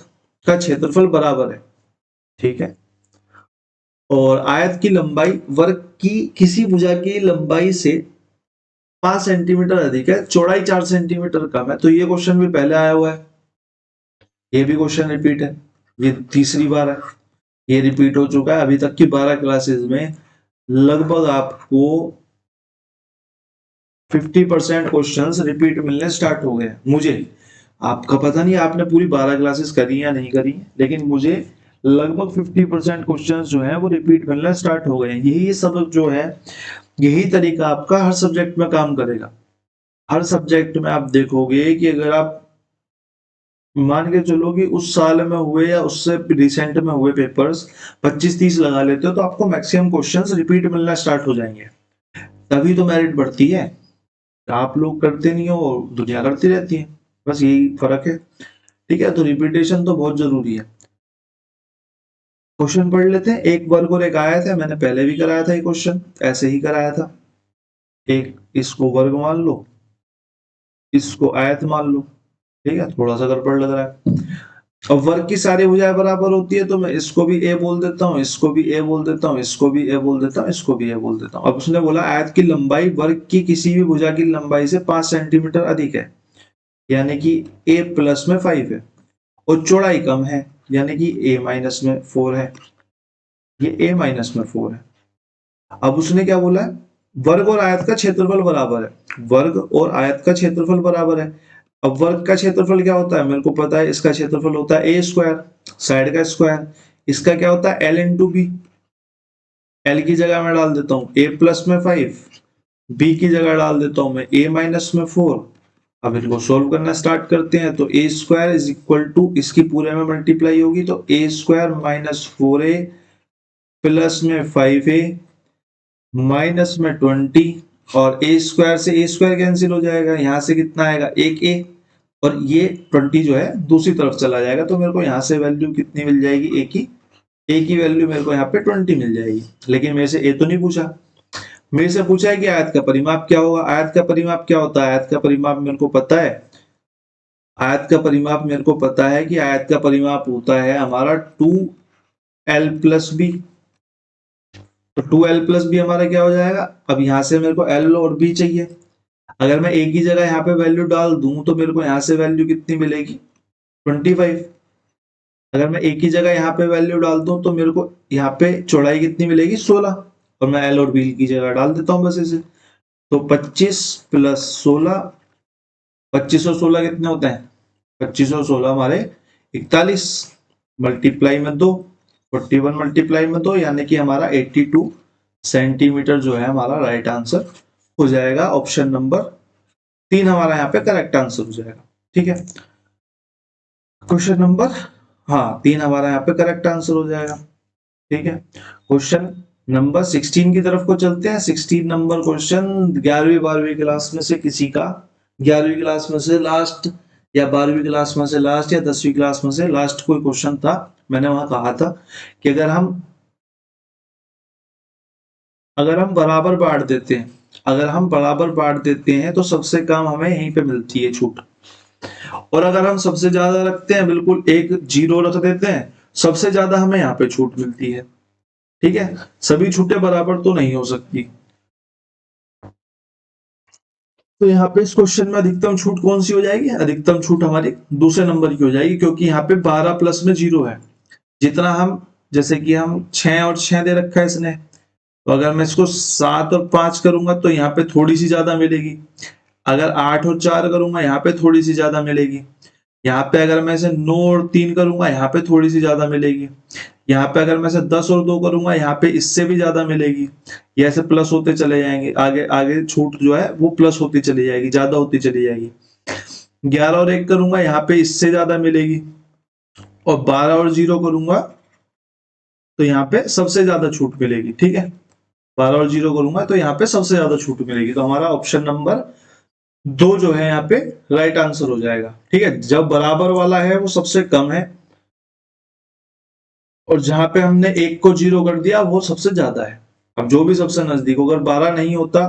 S1: का क्षेत्रफल बराबर है। ठीक है, और आयत की लंबाई वर्ग की किसी भुजा की लंबाई से 5 सेंटीमीटर अधिक है, चौड़ाई 4 सेंटीमीटर कम है। तो ये क्वेश्चन भी पहले आया हुआ है, ये भी क्वेश्चन रिपीट है, ये तीसरी बार है, ये रिपीट हो चुका है। अभी तक की 12 क्लासेस में लगभग आपको 50% क्वेश्चंस रिपीट मिलने स्टार्ट हो गए। मुझे आपका पता नहीं आपने पूरी 12 क्लासेस करी या नहीं करी, लेकिन मुझे लगभग 50% क्वेश्चंस जो है वो रिपीट मिलना स्टार्ट हो गए हैं। यही सबक जो है, यही तरीका आपका हर सब्जेक्ट में काम करेगा। हर सब्जेक्ट में आप देखोगे कि अगर आप मान के चलो कि उस साल में हुए या उससे रिसेंट में हुए पेपर्स 25-30 लगा लेते हो तो आपको मैक्सिमम क्वेश्चंस रिपीट मिलना स्टार्ट हो जाएंगे, तभी तो मेरिट बढ़ती है। आप लोग करते नहीं हो, दुनिया करती रहती है, बस यही फर्क है। ठीक है, तो रिपीटेशन तो बहुत जरूरी है। क्वेश्चन पढ़ लेते हैं। एक वर्ग और एक आयत है, मैंने पहले भी कराया था ये क्वेश्चन, ऐसे ही कराया था। एक इसको वर्ग मान लो, इसको आयत मान लो, ठीक है, थोड़ा सा गड़बड़ लग रहा है। अब वर्ग की सारी भुजाएं बराबर होती है तो मैं इसको भी ए बोल देता हूँ, इसको भी ए बोल देता हूँ, इसको भी ए बोल देता हूँ, इसको भी ए बोल देता हूँ। अब उसने बोला आयत की लंबाई वर्ग की किसी भी भुजा की लंबाई से 5 सेंटीमीटर अधिक है, यानी कि ए प्लस में 5 है, और चौड़ाई कम है, यानी कि ए माइनस में 4 है। ये ए माइनस में 4 है। अब उसने क्या बोला है, वर्ग और आयत का क्षेत्रफल बराबर है। वर्ग और आयत का क्षेत्रफल बराबर है। अब वर्ग का क्षेत्रफल क्या होता है, मेरे को पता है, इसका क्षेत्रफल होता है ए स्क्वायर, साइड का स्क्वायर। इसका क्या होता है, एल इंटू बी। एल की जगह मैं डाल देता हूँ ए प्लस में 5, बी की जगह डाल देता हूँ मैं ए माइनस में 4। अब इनको सोल्व करना स्टार्ट करते हैं। तो ए स्क्वायर इज इक्वल टू, इसकी पूरे में मल्टीप्लाई होगी तो ए स्क्वायर माइनस 4a प्लस में 5a माइनस में 20, और ए स्क्वायर से ए स्क्वायर कैंसिल हो जाएगा, यहां से कितना आएगा, एक ए, और ये 20 जो है दूसरी तरफ चला जाएगा, तो मेरे को यहाँ से वैल्यू कितनी मिल जाएगी, ए की वैल्यू मेरे को यहाँ पे 20 मिल जाएगी। लेकिन मेरे से ए तो नहीं पूछा, मेरे से पूछा है कि आयत का परिमाप क्या होगा। आयत का परिमाप क्या होता है, आयत का परिमाप मेरे को पता है, आयत का परिमाप मेरे को पता है कि आयत का परिमाप होता है हमारा 2l प्लस बी। तो 2l प्लस बी हमारा क्या हो जाएगा, अब यहां से मेरे को l और b चाहिए। अगर मैं a की जगह यहाँ पे वैल्यू डाल दूं तो मेरे को यहाँ से वैल्यू कितनी मिलेगी, 25। अगर मैं a की जगह यहाँ पे वैल्यू डाल दूं तो मेरे को यहाँ पे चौड़ाई कितनी मिलेगी, 16, और मैं l और b की जगह डाल देता हूँ बस इसे। तो 25 प्लस 16, 25 और 16 कितने होते हैं, 25 और 16 हमारे 41, मल्टीप्लाई में 2, 41 मल्टीप्लाई में 2, यानी कि हमारा 82 सेंटीमीटर जो है हमारा राइट आंसर हो जाएगा। ऑप्शन नंबर 3 हमारा यहाँ पे करेक्ट आंसर हो जाएगा। ठीक है, क्वेश्चन नंबर, हाँ 3 हमारा यहाँ पे करेक्ट आंसर हो जाएगा। ठीक है, क्वेश्चन नंबर 16 की तरफ को चलते हैं। 16 नंबर क्वेश्चन 11वीं 12वीं क्लास में से किसी का, 11वीं क्लास में से लास्ट, या 12वीं क्लास में से लास्ट, या 10वीं क्लास में से लास्ट कोई क्वेश्चन था। मैंने वहां कहा था कि अगर हम बराबर बांट देते हैं, अगर हम बराबर बांट देते हैं तो सबसे कम हमें यहीं पे मिलती है छूट, और अगर हम सबसे ज्यादा रखते हैं, बिल्कुल एक जीरो रख देते हैं, सबसे ज्यादा हमें यहाँ पे छूट मिलती है। ठीक है, सभी छूटें बराबर तो नहीं हो सकती। तो यहाँ पे इस क्वेश्चन में अधिकतम छूट कौन सी हो जाएगी, अधिकतम छूट हमारी दूसरे नंबर की हो जाएगी, क्योंकि यहाँ पे 12 प्लस में 0 है। जितना हम, जैसे कि हम 6 और 6 दे रखा है इसने, तो अगर मैं इसको 7 और 5 करूंगा तो यहाँ पे थोड़ी सी ज्यादा मिलेगी। अगर 8 और 4 करूंगा यहाँ पे थोड़ी सी ज्यादा मिलेगी। यहाँ पे अगर मैं इसे 9 और 3 करूंगा यहाँ पे थोड़ी सी ज्यादा मिलेगी। यहाँ पे अगर मैं इसे 10 और 2 करूंगा यहाँ पे इससे भी ज्यादा मिलेगी। ये ऐसे प्लस होते चले जाएंगे, आगे आगे छूट जो है वो प्लस होती चली जाएगी, ज्यादा होती चली जाएगी। 11 और 1 करूंगा यहाँ पे इससे ज्यादा मिलेगी, और 12 और 0 करूंगा तो यहाँ पे सबसे ज्यादा छूट मिलेगी। ठीक है, 12 और 0 करूंगा तो यहाँ पे सबसे ज्यादा छूट मिलेगी। तो हमारा ऑप्शन नंबर 2 जो है यहाँ पे राइट आंसर हो जाएगा। ठीक है, जब बराबर वाला है वो सबसे कम है, और जहां पे हमने 1 को 0 कर दिया वो सबसे ज्यादा है। अब जो भी सबसे नजदीक, अगर 12 नहीं होता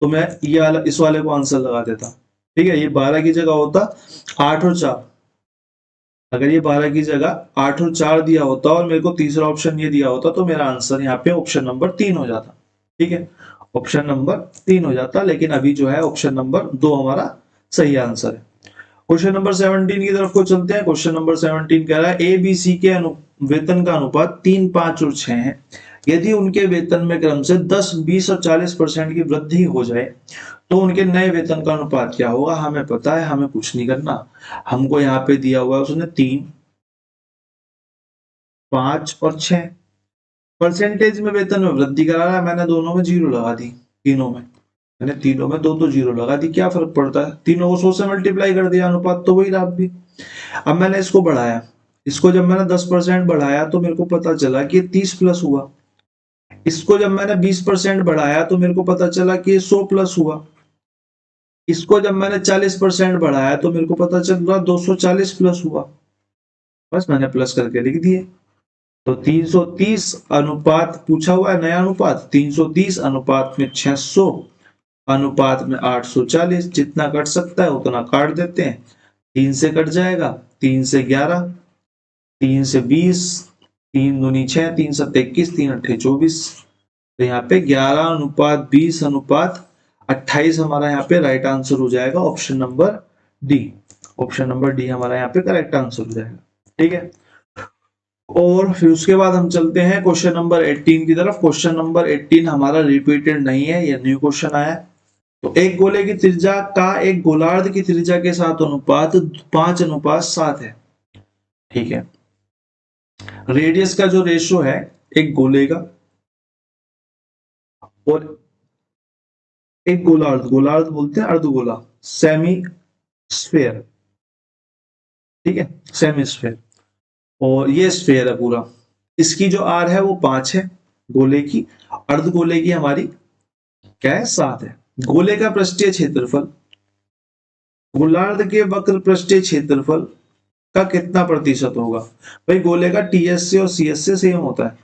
S1: तो मैं ये वाला, इस वाले को आंसर लगा देता। ठीक है, ये 12 की जगह होता 8 और 4। अगर ये 12 की जगह 8 और 4 दिया होता और मेरे को तीसरा ऑप्शन ये दिया होता तो मेरा आंसर यहाँ पे ऑप्शन नंबर 3 हो जाता। ठीक है, ऑप्शन नंबर 3 हो जाता, लेकिन अभी जो है ऑप्शन नंबर 2 हमारा सही आंसर है। क्वेश्चन नंबर 17 की तरफ को चलते हैं। क्वेश्चन नंबर 17 कह रहा है ए बी सी के वेतन का अनुपात 3, 5 और 6 है। यदि उनके वेतन में क्रम से 10, 20 और 40% की वृद्धि हो जाए तो उनके नए वेतन का अनुपात क्या होगा। हमें पता है, हमें कुछ नहीं करना। हमको यहाँ पे दिया हुआ है उसने 3, 5 और 6। परसेंटेज में वेतन में वृद्धि करा रहा है, मैंने दोनों में 0 लगा दी। तीनों में मैंने, तीनों में 2 0 लगा दी। क्या फर्क पड़ता है, तीनों को 100 से मल्टीप्लाई कर दिया, अनुपात तो वही रहा भी। अब मैंने इसको बढ़ाया, इसको जब मैंने 10% बढ़ाया तो मेरे को पता चला कि 30 प्लस हुआ। इसको जब मैंने 20% बढ़ाया तो मेरे को पता चला कि 100 प्लस हुआ। इसको जब मैंने 40% बढ़ाया तो मेरे को पता चल रहा 240 प्लस हुआ। बस मैंने प्लस करके लिख दिए। तो 330 अनुपात पूछा हुआ है, नया अनुपात 330 अनुपात में 600 अनुपात में 840, जितना कट सकता है उतना काट देते हैं। 3 से कट जाएगा, 3 से 11, 3 से 20, 3 दूनी 6, 3 सत्ते 21, 3 अट्ठे 24। तो यहाँ पे 11 अनुपात 20 अनुपात 28 हमारा यहाँ पे राइट आंसर हो जाएगा, option number D. Option number D हमारा यहाँ पे करेक्ट आंसर हो जाएगा। ठीक है, और फिर उसके बाद हम चलते हैं क्वेश्चन नंबर 18 की तरफ। क्वेश्चन नंबर 18 हमारा रिपीटेड नहीं है, यह न्यू क्वेश्चन आया है। तो एक गोले की त्रिज्या का एक गोलार्ध की त्रिज्या के साथ अनुपात 5:7 है। ठीक है, रेडियस का जो रेशो है एक गोले का और एक गोलार्ध, गोलार्ध बोलते हैं अर्धगोला, सेमी स्फेयर। ठीक है, सेमी स्फेयर, और ये स्फेयर है पूरा। इसकी जो आर है वो 5 है गोले की, अर्धगोले की हमारी क्या है 7 है। गोले का पृष्ठीय क्षेत्रफल गोलार्ध के वक्र पृष्ठीय क्षेत्रफल का कितना प्रतिशत होगा? भाई गोले का टीएस से और सीएस से सेम होता है,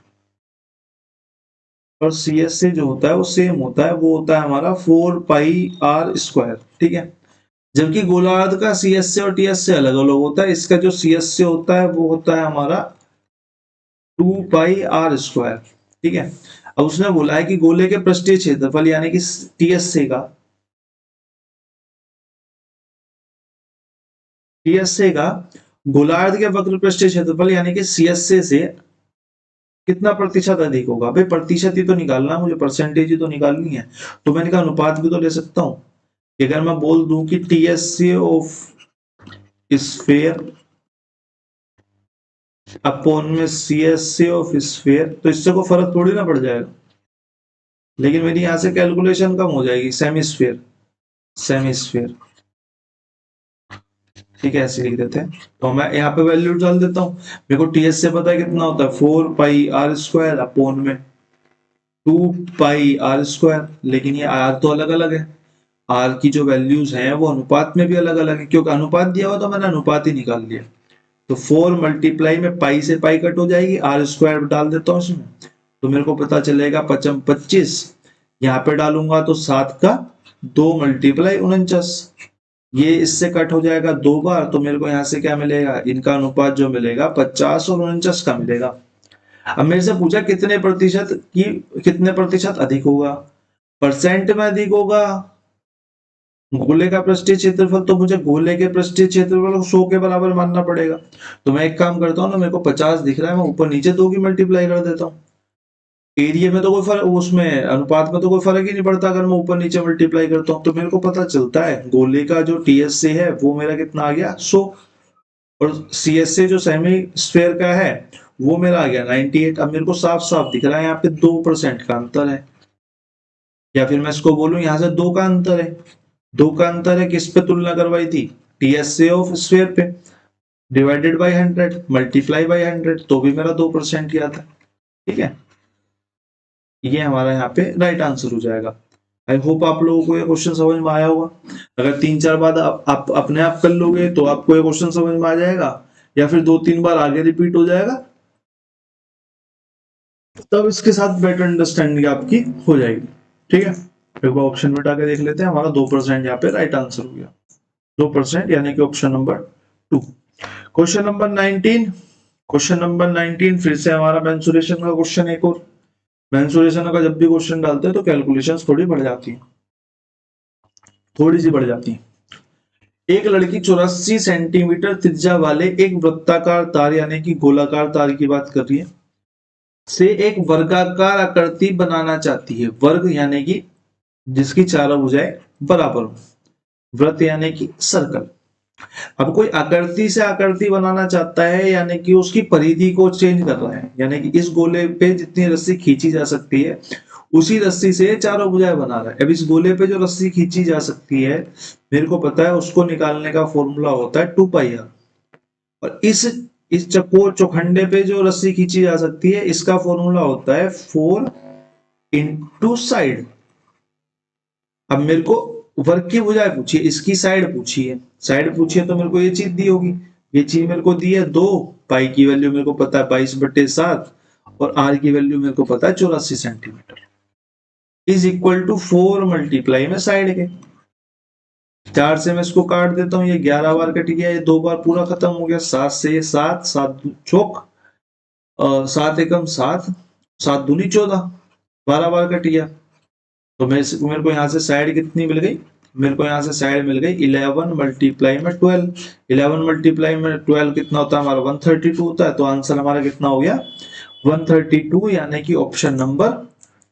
S1: और सीएस से जो होता है वो सेम होता है, वो होता है हमारा 4 पाई आर स्क्वायर। ठीक है, जबकि गोलार्ध का सीएस से और टीएस से अलग अलग होता है। इसका जो सीएस से होता है वो होता है हमारा 2 पाई आर स्क्वायर। ठीक है, अब उसने बोला है कि गोले के पृष्ठीय क्षेत्रफल यानी कि टीएसए का गोलार्ध के वक्र पृष्ठीय क्षेत्रफल यानी कि सीएसए से कितना प्रतिशत अधिक होगा? भाई प्रतिशत ही तो निकालना, मुझे परसेंटेज ही तो निकालनी है। तो मैंने कहा अनुपात भी तो ले सकता हूं कि अगर मैं बोल दूं कि टीएसए ऑफ स्फीयर अपॉन में सीएसए ऑफ स्फीयर, तो इससे कोई फर्क थोड़ी ना पड़ जाएगा, लेकिन मेरी यहां से कैलकुलेशन कम हो जाएगी। Semi sphere, semi sphere. ठीक है, ऐसे लिख देते हैं। तो मैं यहाँ पे वैल्यू डाल देता हूँ। मेरे को टीएस से पता है कितना होता है, 4 पाई आर स्क्वायर अपॉन में 2 पाई आर स्क्वायर, लेकिन ये आर तो अलग अलग है। आर की जो वैल्यूज हैं वो अनुपात में भी अलग अलग है, क्योंकि अनुपात दिया हुआ तो मैंने अनुपात ही निकाल लिया। तो 4 मल्टीप्लाई में पाई से पाई कट हो जाएगी, आर स्क्वायर डाल देता हूँ इसमें, तो मेरे को पता चलेगा 25। यहाँ पे डालूंगा तो 7 का 2 मल्टीप्लाई 49, ये इससे कट हो जाएगा 2 बार, तो मेरे को यहाँ से क्या मिलेगा, इनका अनुपात जो मिलेगा 50 और 49 का मिलेगा। अब मेरे से पूछा कितने प्रतिशत अधिक होगा? परसेंट में अधिक होगा गोले का पृष्ठीय क्षेत्रफल, तो मुझे गोले के पृष्ठीय क्षेत्रफल को 100 के बराबर मानना पड़ेगा। तो मैं एक काम करता हूँ ना, मेरे को 50 दिख रहा है, मैं ऊपर नीचे 2 की मल्टीप्लाई कर देता हूँ। एरिया में तो कोई फर्क, उसमें अनुपात में तो कोई फर्क ही नहीं पड़ता अगर मैं ऊपर नीचे मल्टीप्लाई करता हूँ। तो मेरे को पता चलता है गोले का जो टीएस से है वो मेरा कितना आ गया 100, और सीएस से जो सेमी स्फेयर का है वो मेरा आ गया 98। अब मेरे को साफ साफ दिख रहा है यहाँ पे 2% का अंतर है, या फिर मैं इसको बोलूं यहाँ से 2 का अंतर है। 2 का अंतर है, किस पे तुलना करवाई थी? टीएस से ऑफ स्फेयर पे, डिवाइडेड बाई 100 मल्टीप्लाई बाई 100, तो भी मेरा 2% ही आता है। ठीक है, ये हमारा यहाँ पे राइट आंसर हो जाएगा। आई होप आप लोगों को ये क्वेश्चन समझ में आया होगा। अगर 3-4 बार आप अपने आप कर लोगे तो आपको ये क्वेश्चन समझ में आ जाएगा, या फिर 2-3 बार आगे रिपीट हो जाएगा, तब इसके साथ बेटर अंडरस्टैंडिंग आपकी हो जाएगी। ठीक है, एक बार ऑप्शन में उठा के देख लेते हैं। हमारा 2% यहाँ पे राइट आंसर हो गया, 2% यानी कि option number 2। Question number 19, question number 19 फिर से हमारा मेंसुरेशन का क्वेश्चन। एक और मेंसुरेशन का जब भी क्वेश्चन डालते हैं तो कैलकुलेशंस थोड़ी बढ़ जाती है, थोड़ी सी बढ़ जाती है। एक लड़की 84 सेंटीमीटर त्रिज्या वाले एक वृत्ताकार तार यानी कि गोलाकार तार की बात कर रही है, से एक वर्गाकार आकृति बनाना चाहती है। वर्ग यानी कि जिसकी चारों भुजाएं बराबर हो, वृत्त यानी कि सर्कल। अब कोई आकृति से आकृति बनाना चाहता है, यानी कि उसकी परिधि को चेंज कर रहा है, यानी कि इस गोले पे जितनी रस्सी खींची जा सकती है उसी रस्सी से चारों भुजाएं बना रहा है। अब इस गोले पे जो रस्सी खींची जा सकती है मेरे को पता है, उसको निकालने का फॉर्मूला होता है 2 पाई आर, और इस चकोर चौखंडे पे जो रस्सी खींची जा सकती है इसका फॉर्मूला होता है 4 इंटू साइड। अब मेरे को वर्ग की भुजाएं पूछी है, इसकी साइड पूछी है, साइड पूछी है तो मेरे को ये चीज दी होगी, ये चीज मेरे को दी है 2, पाई की वैल्यू मेरे को पता है 22/7 और आर की वैल्यू मेरे को पता है 84 centimetre, is equal to 4 multiply में साइड के 4 से मैं इसको काट देता हूँ, ये 11 बार कट गया, ये 2 बार पूरा खत्म हो गया, 7 से ये 7, 7 चौक 7 एकम 7, 7 दूनी 14, 12 बार कट गया। तो मेरे को यहाँ से साइड कितनी मिल गई, मेरे को यहाँ से साइड मिल गई 11 मल्टीप्लाई में 12, 11 मल्टीप्लाई में 12 कितना होता है हमारा 132 होता है, तो आंसर हमारा कितना हो गया 132, यानी कि ऑप्शन नंबर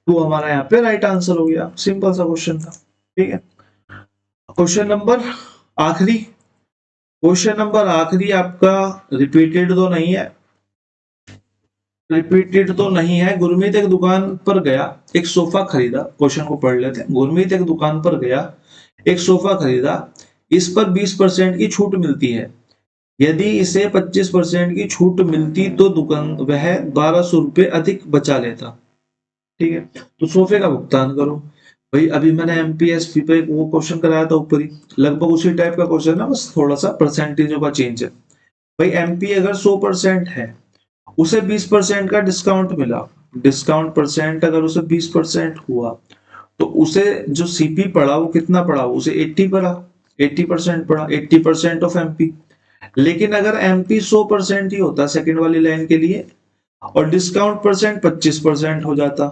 S1: 2 हमारा यहाँ पे राइट आंसर हो गया। सिंपल सा क्वेश्चन था, ठीक है। क्वेश्चन नंबर आखिरी, क्वेश्चन नंबर आखिरी आपका रिपीटेड तो नहीं है, रिपीटेड तो नहीं है। गुरमीत एक दुकान पर गया, एक सोफा खरीदा, क्वेश्चन को पढ़ लेते हैं। गुरमीत एक दुकान पर गया, एक सोफा खरीदा, इस पर 20% की छूट मिलती है, यदि इसे 25% की छूट मिलती तो दुकान वह 1200 रुपये अधिक बचा लेता, ठीक है। तो सोफे का भुगतान करो। भाई अभी मैंने एमपीएसपी पे वो क्वेश्चन कराया था ऊपर ही, लगभग उसी टाइप का क्वेश्चन है, बस थोड़ा सा परसेंटेजों का चेंज है। भाई एमपी अगर 100% है, उसे 20% का डिस्काउंट मिला, डिस्काउंट परसेंट अगर उसे 20% हुआ, तो उसे जो सीपी पड़ा वो कितना पड़ा, उसे 80 पड़ा, 80% पड़ा, 80% ऑफ एमपी। लेकिन अगर एमपी 100% ही होता सेकंड वाली लाइन के लिए और डिस्काउंट परसेंट 25% हो जाता,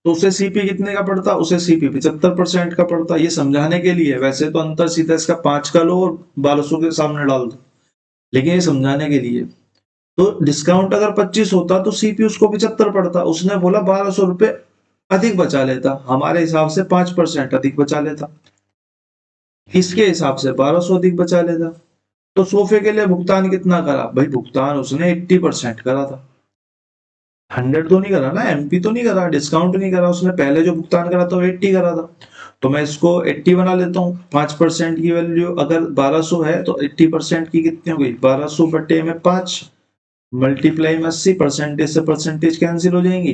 S1: तो उसे सीपी कितने का पड़ता, उसे सीपी 75% का पड़ता। ये समझाने के लिए, वैसे तो अंतर सीधा इसका 5 का लो और 1200 के सामने डाल दो, लेकिन ये समझाने के लिए। तो डिस्काउंट अगर 25 होता तो सीपी उसको 75 पड़ता, उसने बोला 1200 रुपए अधिक बचा लेता, हमारे हिसाब से 5% अधिक बचा लेता, इसके हिसाब से 1200 अधिक बचा लेता। तो सोफे के लिए भुगतान कितना करा, भाई भुगतान उसने 80% करा था, 100 तो नहीं करा ना, एमपी तो नहीं करा, डिस्काउंट नहीं करा उसने, पहले जो भुगतान करा था वो 80 करा था। तो मैं इसको 80 बना लेता हूँ, 5% की वैल्यू अगर 1200 है तो 80% की कितनी हो गई 1200 बटे में 5 मल्टीप्लाई में 80, परसेंटेज से परसेंटेज कैंसिल हो जाएंगी,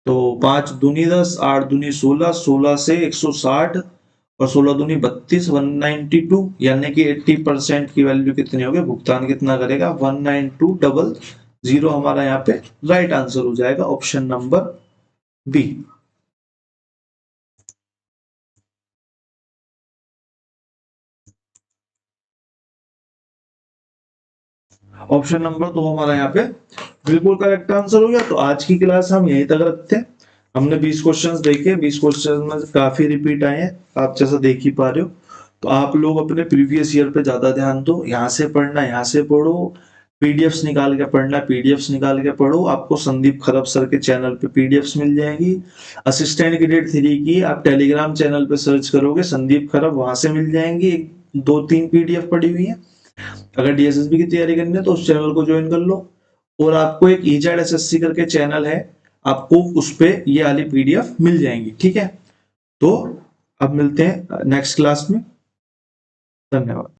S1: तो 5 दूनी 10, 8 दूनी 16, 16 से 160 और 16 दूनी 32, 192, यानी कि 80% की वैल्यू कितनी होगी, भुगतान कितना करेगा 19200, हमारा यहाँ पे राइट आंसर हो जाएगा option number B. Option number 2 हमारा यहाँ पे बिल्कुल करेक्ट आंसर हो गया। तो आज की क्लास हम यहीं तक रखते हैं। हमने 20 क्वेश्चंस देखे, 20 क्वेश्चंस में काफी रिपीट आए हैं, आप जैसा देख ही पा रहे हो। तो आप लोग अपने प्रीवियस ईयर पे ज्यादा ध्यान दो, यहाँ से पढ़ना, यहाँ से पढ़ो, पीडीएफ्स निकाल के पढ़ना, पीडीएफ्स निकाल के पढ़ो। आपको संदीप खरब सर के चैनल पे पीडीएफ्स मिल जाएगी। असिस्टेंट ग्रेड 3 की आप टेलीग्राम चैनल पे सर्च करोगे संदीप खरब, वहां से मिल जाएंगी, 2-3 पीडीएफ पड़ी हुई है। अगर डीएसएसबी की तैयारी करनी है तो उस चैनल को ज्वाइन कर लो। और आपको एक ईजेड एसएससी करके चैनल है, आपको उस पे ये वाली पीडीएफ मिल जाएंगी, ठीक है। तो अब मिलते हैं नेक्स्ट क्लास में, धन्यवाद।